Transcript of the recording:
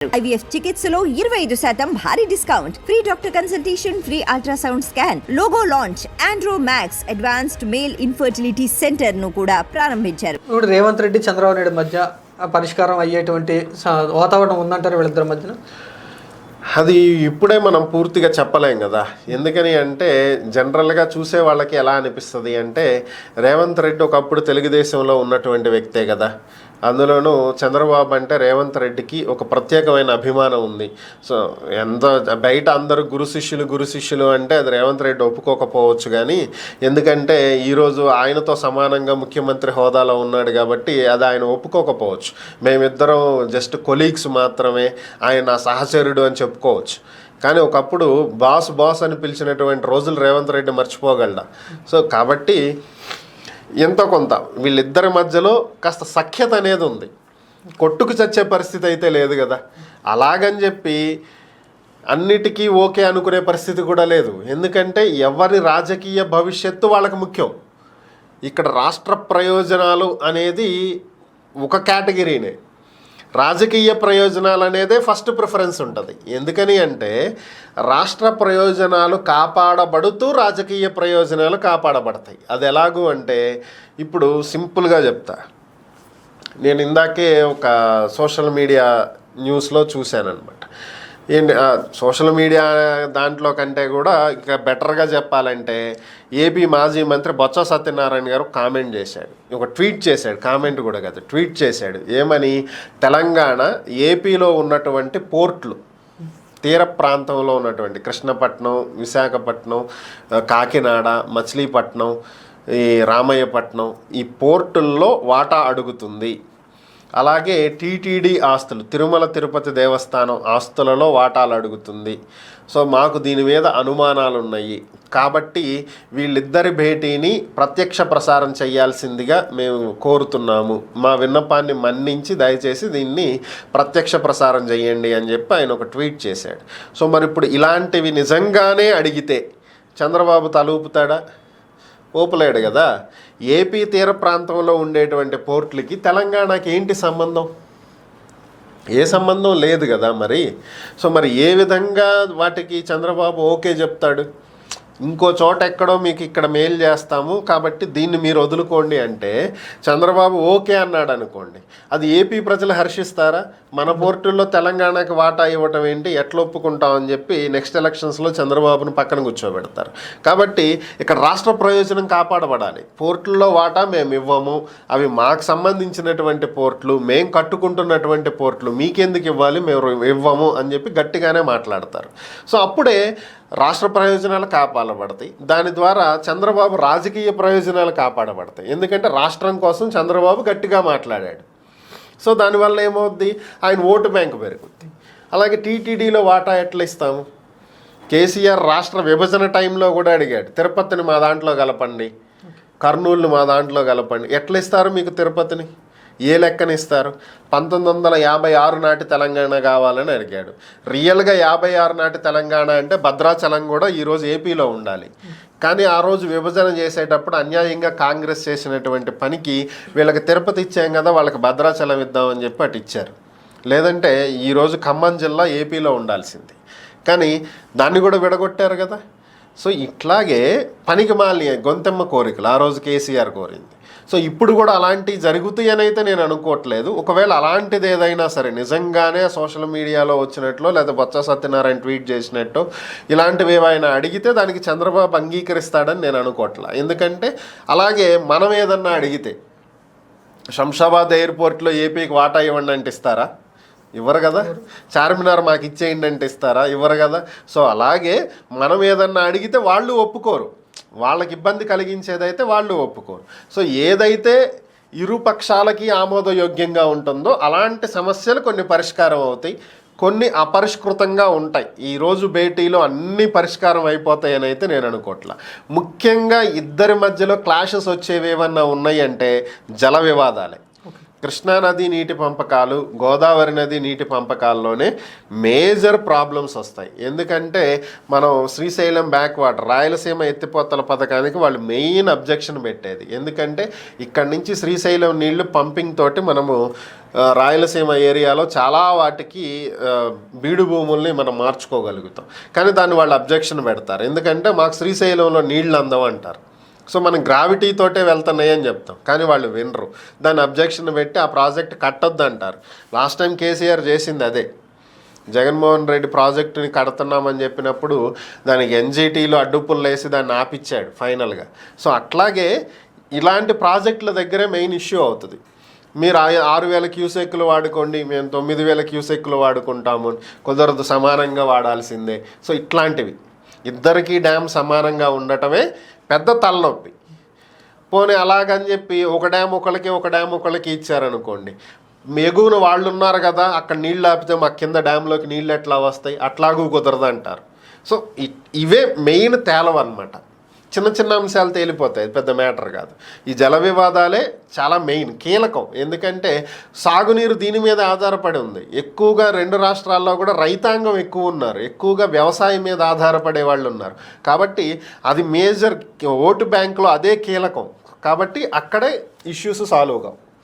IVF చికిత్సలో 25% భారీ discount, free doctor consultation, free ultrasound scan, logo launch, Andro max advanced male infertility centre ను కూడా ప్రారంభించారు. ఇప్పుడు రేవంత్ రెడ్డి చంద్రబాబు నాయుడు మధ్య పరిష్కారం అయ్యేటువంటి వాతావరణం ఉందంటారు వీళ్ళిద్దరి మధ్యన? అది ఇప్పుడే మనం పూర్తిగా చెప్పలేం కదా. ఎందుకని అంటే జనరల్గా చూసే వాళ్ళకి ఎలా అనిపిస్తుంది అంటే రేవంత్ రెడ్డి ఒకప్పుడు తెలుగుదేశంలో ఉన్నటువంటి వ్యక్తే కదా. అందులోనూ చంద్రబాబు అంటే రేవంత్ రెడ్డికి ఒక ప్రత్యేకమైన అభిమానం ఉంది. సో ఎంత బయట అందరూ గురు శిష్యులు అంటే అది రేవంత్ రెడ్డి ఒప్పుకోకపోవచ్చు. కానీ ఎందుకంటే ఈరోజు ఆయనతో సమానంగా ముఖ్యమంత్రి హోదాలో ఉన్నాడు కాబట్టి అది ఆయన ఒప్పుకోకపోవచ్చు. మేమిద్దరం జస్ట్ కొలీగ్స్ మాత్రమే, ఆయన నా సహచరుడు అని చెప్పుకోవచ్చు. కానీ ఒకప్పుడు బాస్ అని పిలిచినటువంటి రోజులు రేవంత్ రెడ్డి మర్చిపోగలడా? సో కాబట్టి ఎంతో కొంత వీళ్ళిద్దరి మధ్యలో కాస్త సఖ్యత అనేది ఉంది. కొట్టుకు చచ్చే పరిస్థితి అయితే లేదు కదా. అలాగని చెప్పి అన్నిటికీ ఓకే అనుకునే పరిస్థితి కూడా లేదు. ఎందుకంటే ఎవరి రాజకీయ భవిష్యత్తు వాళ్ళకి ముఖ్యం. ఇక్కడ రాష్ట్ర ప్రయోజనాలు అనేది ఒక కేటగిరీనే, రాజకీయ ప్రయోజనాలు అనేదే ఫస్ట్ ప్రిఫరెన్స్ ఉంటుంది. ఎందుకని అంటే రాష్ట్ర ప్రయోజనాలు కాపాడబడుతూ రాజకీయ ప్రయోజనాలు కాపాడబడతాయి. అది ఎలాగూ అంటే ఇప్పుడు సింపుల్గా చెప్తా. నేను ఇందాకే ఒక సోషల్ మీడియా న్యూస్లో చూశానన్నమాట. సోషల్ మీడియా దాంట్లో కంటే కూడా ఇంకా బెటర్గా చెప్పాలంటే ఏపీ మాజీ మంత్రి బొత్స సత్యనారాయణ గారు కామెంట్ చేశాడు, ఒక ట్వీట్ చేశాడు, కామెంట్ కూడా కాదు ట్వీట్ చేశాడు. ఏమని? తెలంగాణ ఏపీలో ఉన్నటువంటి పోర్ట్లు, తీర ప్రాంతంలో ఉన్నటువంటి కృష్ణపట్నం, విశాఖపట్నం, కాకినాడ, మచిలీపట్నం, ఈ రామయ్యపట్నం, ఈ పోర్టుల్లో వాటా అడుగుతుంది. అలాగే టీటీడీ ఆస్తులు, తిరుమల తిరుపతి దేవస్థానం ఆస్తులలో వాటాలు అడుగుతుంది. సో మాకు దీని మీద అనుమానాలు ఉన్నాయి కాబట్టి వీళ్ళిద్దరి భేటీని ప్రత్యక్ష ప్రసారం చేయాల్సిందిగా మేము కోరుతున్నాము. మా విన్నపాన్ని మన్నించి దయచేసి దీన్ని ప్రత్యక్ష ప్రసారం చేయండి అని చెప్పి ఆయన ఒక ట్వీట్ చేశాడు. సో మరి ఇప్పుడు ఇలాంటివి నిజంగానే అడిగితే చంద్రబాబు తలూపుతాడా? ఊపలేడు కదా. ఏపీ తీర ప్రాంతంలో ఉండేటువంటి పోర్టులకి తెలంగాణకి ఏంటి సంబంధం? ఏ సంబంధం లేదు కదా మరి. సో మరి ఏ విధంగా వాటికి చంద్రబాబు ఓకే చెప్తాడు? ఇంకో చోట ఎక్కడో మీకు ఇక్కడ మెయిల్ చేస్తాము కాబట్టి దీన్ని మీరు వదులుకోండి అంటే చంద్రబాబు ఓకే అన్నాడు అనుకోండి, అది ఏపీ ప్రజలు హర్షిస్తారా? మన పోర్టుల్లో తెలంగాణకి వాటా ఇవ్వటం ఏంటి, ఎట్లా ఒప్పుకుంటామని చెప్పి నెక్స్ట్ ఎలక్షన్స్లో చంద్రబాబును పక్కన కూర్చోబెడతారు. కాబట్టి ఇక్కడ రాష్ట్ర ప్రయోజనం కాపాడబడాలి. పోర్టుల్లో వాటా మేము ఇవ్వము, అవి మాకు సంబంధించినటువంటి పోర్టులు, మేము కట్టుకుంటున్నటువంటి పోర్టులు, మీకెందుకు ఇవ్వాలి, మేము ఇవ్వము అని చెప్పి గట్టిగానే మాట్లాడతారు. సో అప్పుడే రాష్ట్ర ప్రయోజనాలు కాపాడబడతాయి. దాని ద్వారా చంద్రబాబు రాజకీయ ప్రయోజనాలు కాపాడబడతాయి. ఎందుకంటే రాష్ట్రం కోసం చంద్రబాబు గట్టిగా మాట్లాడాడు. సో దానివల్ల ఏమవుద్ది? ఆయన ఓటు బ్యాంకు పెరుగుద్ది. అలాగే టీటీడీలో వాటా ఎట్లా ఇస్తాము? కేసీఆర్ రాష్ట్ర విభజన టైంలో కూడా అడిగాడు, తిరుపతిని మా దాంట్లో కలపండి, కర్నూలుని మా దాంట్లో కలపండి. ఎట్లా ఇస్తారు మీకు తిరుపతిని? ఏ లెక్కన ఇస్తారు? 1956 నాటి తెలంగాణ కావాలని అడిగాడు. రియల్గా 56 నాటి తెలంగాణ అంటే భద్రాచలం కూడా ఈరోజు ఏపీలో ఉండాలి. కానీ ఆ రోజు విభజన చేసేటప్పుడు అన్యాయంగా కాంగ్రెస్ చేసినటువంటి పనికి వీళ్ళకి తిరుపతి ఇచ్చాం కదా, వాళ్ళకి భద్రాచలం ఇద్దామని చెప్పి అటు ఇచ్చారు. లేదంటే ఈరోజు ఖమ్మం జిల్లా ఏపీలో ఉండాల్సింది, కానీ దాన్ని కూడా విడగొట్టారు కదా. సో ఇట్లాగే పనికి మాలిన గొంతెమ్మ కోరికలు ఆ రోజు కేసీఆర్ కోరింది. సో ఇప్పుడు కూడా అలాంటివి జరుగుతాయి అని అయితే నేను అనుకోవట్లేదు. ఒకవేళ అలాంటిది ఏదైనా సరే నిజంగానే సోషల్ మీడియాలో వచ్చినట్లో లేదా బొత్స సత్యనారాయణ ట్వీట్ చేసినట్టు ఇలాంటివి ఏవైనా అడిగితే దానికి చంద్రబాబు అంగీకరిస్తాడని నేను అనుకోవట్లేదు. ఎందుకంటే అలాగే మనం ఏదన్నా అడిగితే శంషాబాద్ ఎయిర్పోర్ట్లో ఏపీకి వాటా ఇవ్వండి అంటే ఇస్తారా? ఇవ్వరు కదా. చార్మినార్ మాకు ఇచ్చేయండి అంటే ఇస్తారా? ఇవ్వరు కదా. సో అలాగే మనం ఏదన్నా అడిగితే వాళ్ళు ఒప్పుకోరు, వాళ్ళకి ఇబ్బంది కలిగించేదైతే వాళ్ళు ఒప్పుకోరు. సో ఏదైతే ఇరు పక్షాలకి ఆమోదయోగ్యంగా ఉంటుందో అలాంటి సమస్యలు కొన్ని పరిష్కారం అవుతాయి, కొన్ని అపరిష్కృతంగా ఉంటాయి. ఈరోజు భేటీలో అన్ని పరిష్కారం అయిపోతాయని అయితే నేను అనుకోవట్లా. ముఖ్యంగా ఇద్దరి మధ్యలో క్లాషెస్ వచ్చేవి ఏమన్నా ఉన్నాయి అంటే జల వివాదాలే. కృష్ణానది నీటి పంపకాలు, గోదావరి నది నీటి పంపకాల్లోనే మేజర్ ప్రాబ్లమ్స్ వస్తాయి. ఎందుకంటే మనం శ్రీశైలం బ్యాక్ వాటర్, రాయలసీమ ఎత్తిపోతల పథకానికి వాళ్ళు మెయిన్ అబ్జెక్షన్ పెట్టేది. ఎందుకంటే ఇక్కడి నుంచి శ్రీశైలం నీళ్లు పంపింగ్ తోటి మనము రాయలసీమ ఏరియాలో చాలా వాటికి బీడు భూముల్ని మనం మార్చుకోగలుగుతాం. కానీ దాన్ని వాళ్ళు అబ్జెక్షన్ పెడతారు. ఎందుకంటే మాకు శ్రీశైలంలో నీళ్ళు అందం అంటారు. సో మనం గ్రావిటీతోటే వెళ్తున్నాయి అని చెప్తాం, కానీ వాళ్ళు వినరు. దాన్ని అబ్జెక్షన్ పెట్టి ఆ ప్రాజెక్ట్ కట్టొద్దు అంటారు. లాస్ట్ టైం కేసీఆర్ చేసింది అదే. జగన్మోహన్ రెడ్డి ప్రాజెక్టుని కడుతున్నామని చెప్పినప్పుడు దానికి ఎన్జీటీలో అడ్డుపుల్లు వేసి దాన్ని ఆపిచ్చాడు ఫైనల్గా. సో అట్లాగే ఇలాంటి ప్రాజెక్టుల దగ్గరే మెయిన్ ఇష్యూ అవుతుంది. మీరు 6,000 క్యూసెక్కులు వాడుకోండి, మేము 9,000 క్యూసెక్కులు వాడుకుంటాము, కుదరదు, సమానంగా వాడాల్సిందే. సో ఇట్లాంటివి ఇద్దరికీ డ్యామ్ సమానంగా ఉండటమే పెద్ద తలనొప్పి. పోనీ అలాగని చెప్పి ఒక డ్యామ్ ఒకళ్ళకి ఇచ్చారనుకోండి, ఎగువన వాళ్ళు ఉన్నారు కదా, అక్కడ నీళ్ళు ఆపితే మా కింద డ్యామ్లోకి నీళ్ళు ఎట్లా వస్తాయి, అట్లాగూ కుదరదు అంటారు. సో ఇవే మెయిన్ తేలవన్నమాట. చిన్న చిన్న అంశాలు తేలిపోతాయి, పెద్ద మ్యాటర్ కాదు. ఈ జల వివాదాలే చాలా మెయిన్, కీలకం. ఎందుకంటే సాగునీరు దీని మీద ఆధారపడి ఉంది. ఎక్కువగా 2 రాష్ట్రాల్లో కూడా రైతాంగం ఎక్కువ ఉన్నారు, ఎక్కువగా వ్యవసాయం మీద ఆధారపడే వాళ్ళు ఉన్నారు. కాబట్టి అది మేజర్ ఓటు బ్యాంకులో అదే కీలకం. కాబట్టి అక్కడే ఇష్యూస్ సాల్వ్ కావు.